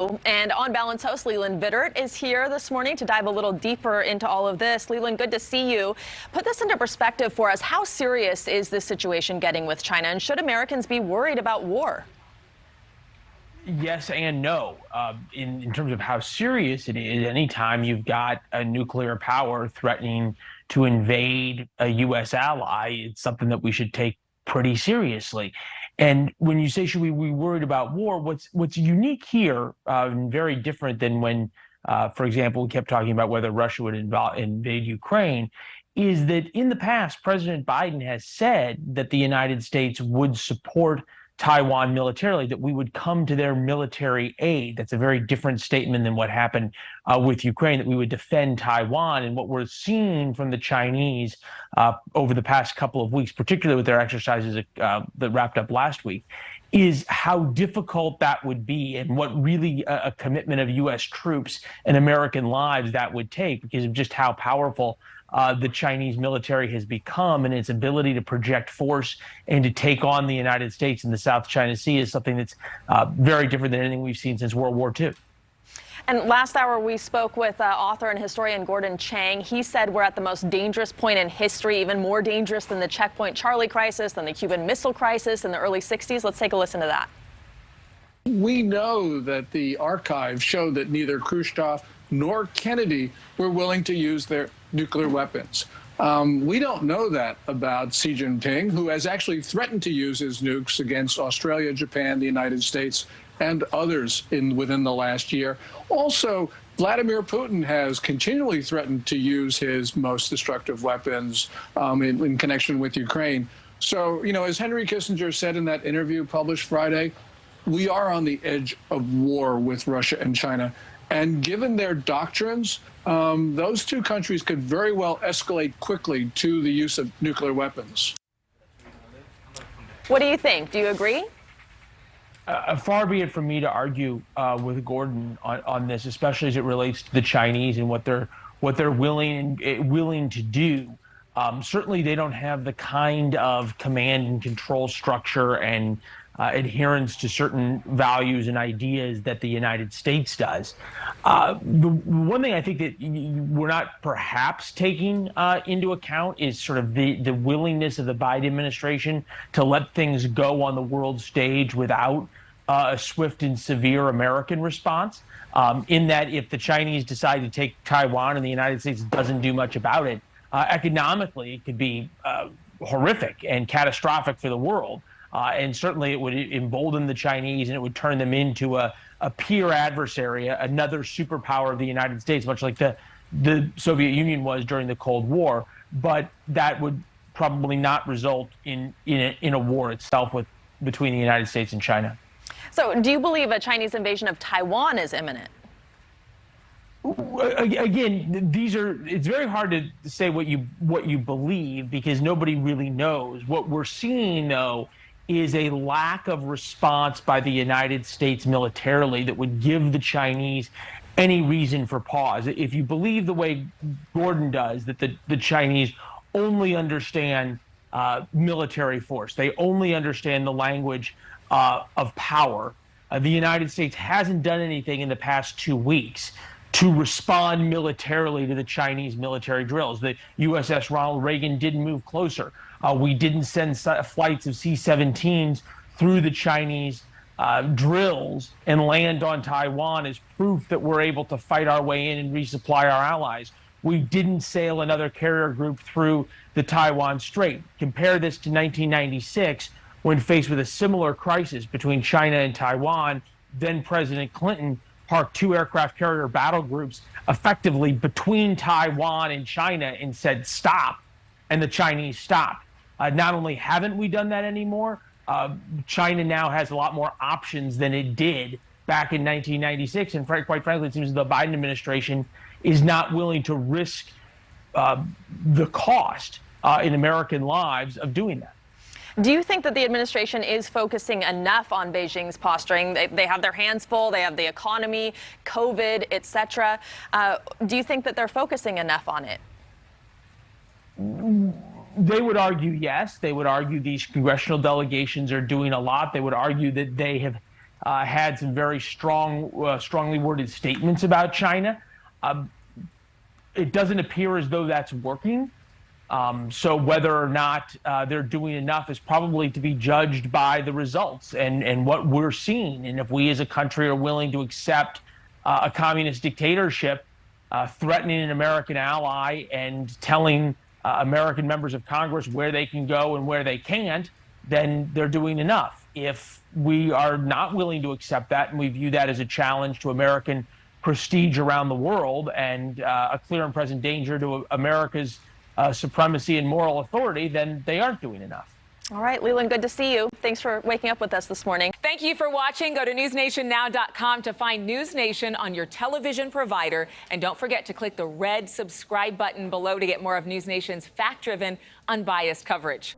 And On Balance host Leland Vittert is here this morning to dive a little deeper into all of this. Leland, good to see you. Put this into perspective for us. How serious is this situation getting with China, and should Americans be worried about war? Yes and no. In terms of how serious it is, anytime you've got a nuclear power threatening to invade a U.S. ally, it's something that we should take pretty seriously. And when you say, should we be worried about war, what's unique here, and very different than when, for example, we kept talking about whether Russia would invade Ukraine, is that in the past, President Biden has said that the United States would support Taiwan militarily, that we would come to their military aid. That's a very different statement than what happened with Ukraine, that we would defend Taiwan. And what we're seeing from the Chinese over the past couple of weeks, particularly with their exercises that wrapped up last week, is how difficult that would be and what really a commitment of U.S. troops and American lives that would take, because of just how powerful the Chinese military has become, and its ability to project force and to take on the United States in the South China Sea is something that's very different than anything we've seen since World War II. And last hour, we spoke with author and historian Gordon Chang. He said we're at the most dangerous point in history, even more dangerous than the Checkpoint Charlie crisis, than the Cuban Missile Crisis in the early 60s. Let's take a listen to that. We know that the archives show that neither Khrushchev nor Kennedy were willing to use their nuclear weapons. We don't know that about Xi Jinping, who has actually threatened to use his nukes against Australia, Japan, the United States, and others within the last year. Also, Vladimir Putin has continually threatened to use his most destructive weapons in connection with Ukraine. So, as Henry Kissinger said in that interview published Friday, we are on the edge of war with Russia and China. And given their doctrines, those two countries could very well escalate quickly to the use of nuclear weapons. What do you think? Do you agree? Far be it from me to argue with Gordon on this, especially as it relates to the Chinese and what they're willing to do. Certainly, they don't have the kind of command and control structure and adherence to certain values and ideas that the United States does. The one thing I think that we're not perhaps taking into account is sort of the willingness of the Biden administration to let things go on the world stage without a swift and severe American response. In that, if the Chinese decide to take Taiwan and the United States doesn't do much about it, economically it could be horrific and catastrophic for the world. And certainly it would embolden the Chinese, and it would turn them into a peer adversary, another superpower of the United States, much like the Soviet Union was during the Cold War. But that would probably not result in a war itself between the United States and China. So do you believe a Chinese invasion of Taiwan is imminent? Again, it's very hard to say what you believe, because nobody really knows. What we're seeing, though, is a lack of response by the United States militarily that would give the Chinese any reason for pause. If you believe the way Gordon does, that the Chinese only understand military force, they only understand the language of power. The United States hasn't done anything in the past 2 weeks to respond militarily to the Chinese military drills. The USS Ronald Reagan didn't move closer. We didn't send flights of C-17s through the Chinese drills and land on Taiwan as proof that we're able to fight our way in and resupply our allies. We didn't sail another carrier group through the Taiwan Strait. Compare this to 1996, when faced with a similar crisis between China and Taiwan. Then President Clinton parked 2 aircraft carrier battle groups effectively between Taiwan and China and said, stop. And the Chinese stopped. Not only haven't we done that anymore, China now has a lot more options than it did back in 1996. And quite frankly, it seems the Biden administration is not willing to risk the cost in American lives of doing that. Do you think that the administration is focusing enough on Beijing's posturing? They have their hands full. They have the economy, COVID, etc. Do you think that they're focusing enough on it? They would argue yes. They would argue these congressional delegations are doing a lot. They would argue that they have had some very strongly worded statements about China. It doesn't appear as though that's working. So whether or not they're doing enough is probably to be judged by the results and what we're seeing. And if we as a country are willing to accept a communist dictatorship threatening an American ally and telling American members of Congress where they can go and where they can't, then they're doing enough. If we are not willing to accept that and we view that as a challenge to American prestige around the world and a clear and present danger to America's supremacy and moral authority, then they aren't doing enough. All right, Leland, good to see you. Thanks for waking up with us this morning. Thank you for watching. Go to newsnationnow.com to find News Nation on your television provider. And don't forget to click the red subscribe button below to get more of News Nation's fact-driven, unbiased coverage.